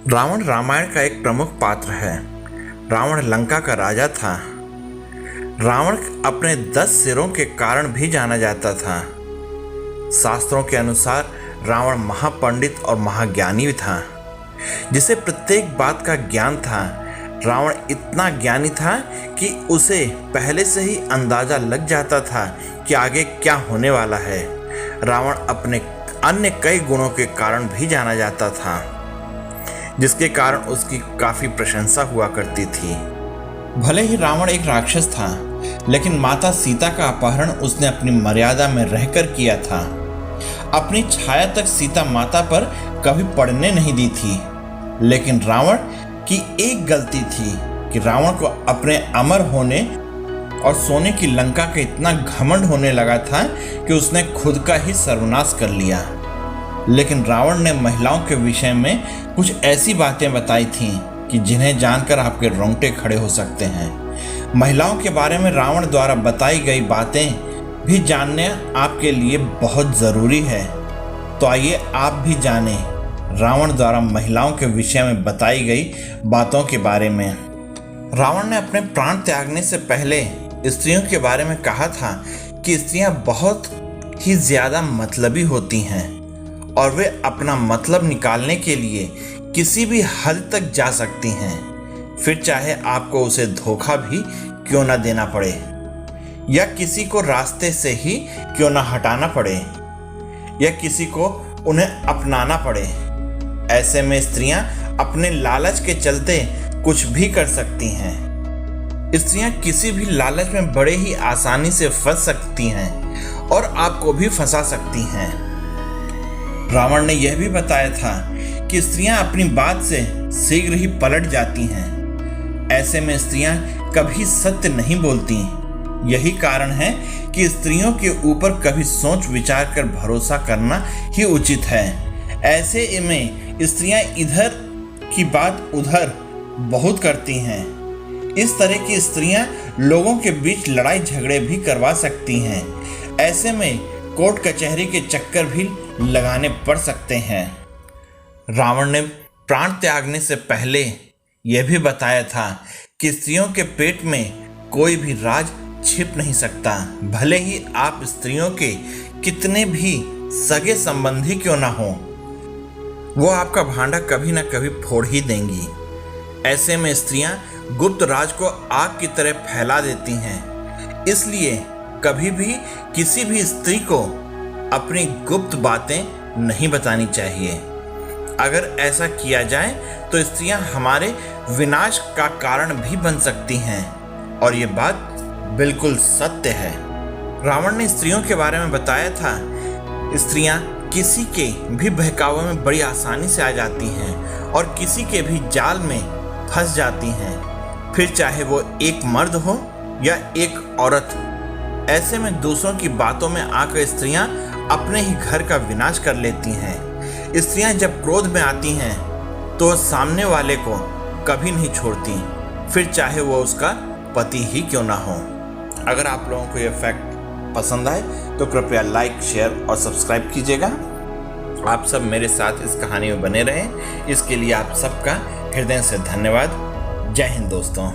रावण रामायण का एक प्रमुख पात्र है। रावण लंका का राजा था। रावण अपने 10 सिरों के कारण भी जाना जाता था। शास्त्रों के अनुसार रावण महापंडित और महाज्ञानी था, जिसे प्रत्येक बात का ज्ञान था। रावण इतना ज्ञानी था कि उसे पहले से ही अंदाजा लग जाता था कि आगे क्या होने वाला है। रावण अपने अन्य कई गुणों के कारण भी जाना जाता था, जिसके कारण उसकी काफी प्रशंसा हुआ करती थी। भले ही रावण एक राक्षस था, लेकिन माता सीता का अपहरण उसने अपनी मर्यादा में रहकर किया था। अपनी छाया तक सीता माता पर कभी पड़ने नहीं दी थी। लेकिन रावण की एक गलती थी कि रावण को अपने अमर होने और सोने की लंका का इतना घमंड होने लगा था कि उसने खुद का ही सर्वनाश कर लिया। लेकिन रावण ने महिलाओं के विषय में कुछ ऐसी बातें बताई थीं कि जिन्हें जानकर आपके रोंगटे खड़े हो सकते हैं। महिलाओं के बारे में रावण द्वारा बताई गई बातें भी जानना आपके लिए बहुत ज़रूरी है। तो आइए आप भी जानें रावण द्वारा महिलाओं के विषय में बताई गई बातों के बारे में। रावण ने अपने प्राण त्यागने से पहले स्त्रियों के बारे में कहा था कि स्त्रियां बहुत ही ज़्यादा मतलबी होती हैं और वे अपना मतलब निकालने के लिए किसी भी हद तक जा सकती हैं, फिर चाहे आपको उसे धोखा भी क्यों न देना पड़े या किसी को रास्ते से ही क्यों न हटाना पड़े या किसी को उन्हें अपनाना पड़े। ऐसे में स्त्रियां अपने लालच के चलते कुछ भी कर सकती हैं। स्त्रियां किसी भी लालच में बड़े ही आसानी से फंस सकती हैं और आपको भी फंसा सकती हैं। रावण ने यह भी बताया था कि स्त्रियां अपनी बात से शीघ्र ही पलट जाती हैं। ऐसे में स्त्रियां कभी सत्य नहीं बोलती। यही कारण है कि स्त्रियों के ऊपर कभी सोच विचार कर भरोसा करना ही उचित है। ऐसे में स्त्रियां इधर की बात उधर बहुत करती हैं। इस तरह की स्त्रियां लोगों के बीच लड़ाई झगड़े भी करवा सकती हैं। ऐसे में कोर्ट कचहरी के चक्कर भी लगाने पड़ सकते हैं। रावण ने प्राण त्यागने से पहले यह भी बताया था कि स्त्रियों के पेट में कोई भी राज छिप नहीं सकता। भले ही आप स्त्रियों के कितने भी सगे संबंधी क्यों ना हो, वो आपका भांडा कभी ना कभी फोड़ ही देंगी। ऐसे में स्त्रियां गुप्त राज को आग की तरह फैला देती हैं। इसलिए कभी भी किसी भी स्त्री को अपनी गुप्त बातें नहीं बतानी चाहिए। अगर ऐसा किया जाए तो स्त्रियां हमारे विनाश का कारण भी बन सकती हैं और ये बात बिल्कुल सत्य है। रावण ने स्त्रियों के बारे में बताया था, स्त्रियां किसी के भी बहकावे में बड़ी आसानी से आ जाती हैं और किसी के भी जाल में फंस जाती हैं, फिर चाहे वो एक मर्द हो या एक औरत। ऐसे में दूसरों की बातों में आकर स्त्रियां अपने ही घर का विनाश कर लेती हैं। स्त्रियां जब क्रोध में आती हैं तो सामने वाले को कभी नहीं छोड़ती, फिर चाहे वो उसका पति ही क्यों ना हो। अगर आप लोगों को यह फैक्ट पसंद आए तो कृपया लाइक, शेयर और सब्सक्राइब कीजिएगा। आप सब मेरे साथ इस कहानी में बने रहें, इसके लिए आप सबका हृदय से धन्यवाद। जय हिंद दोस्तों।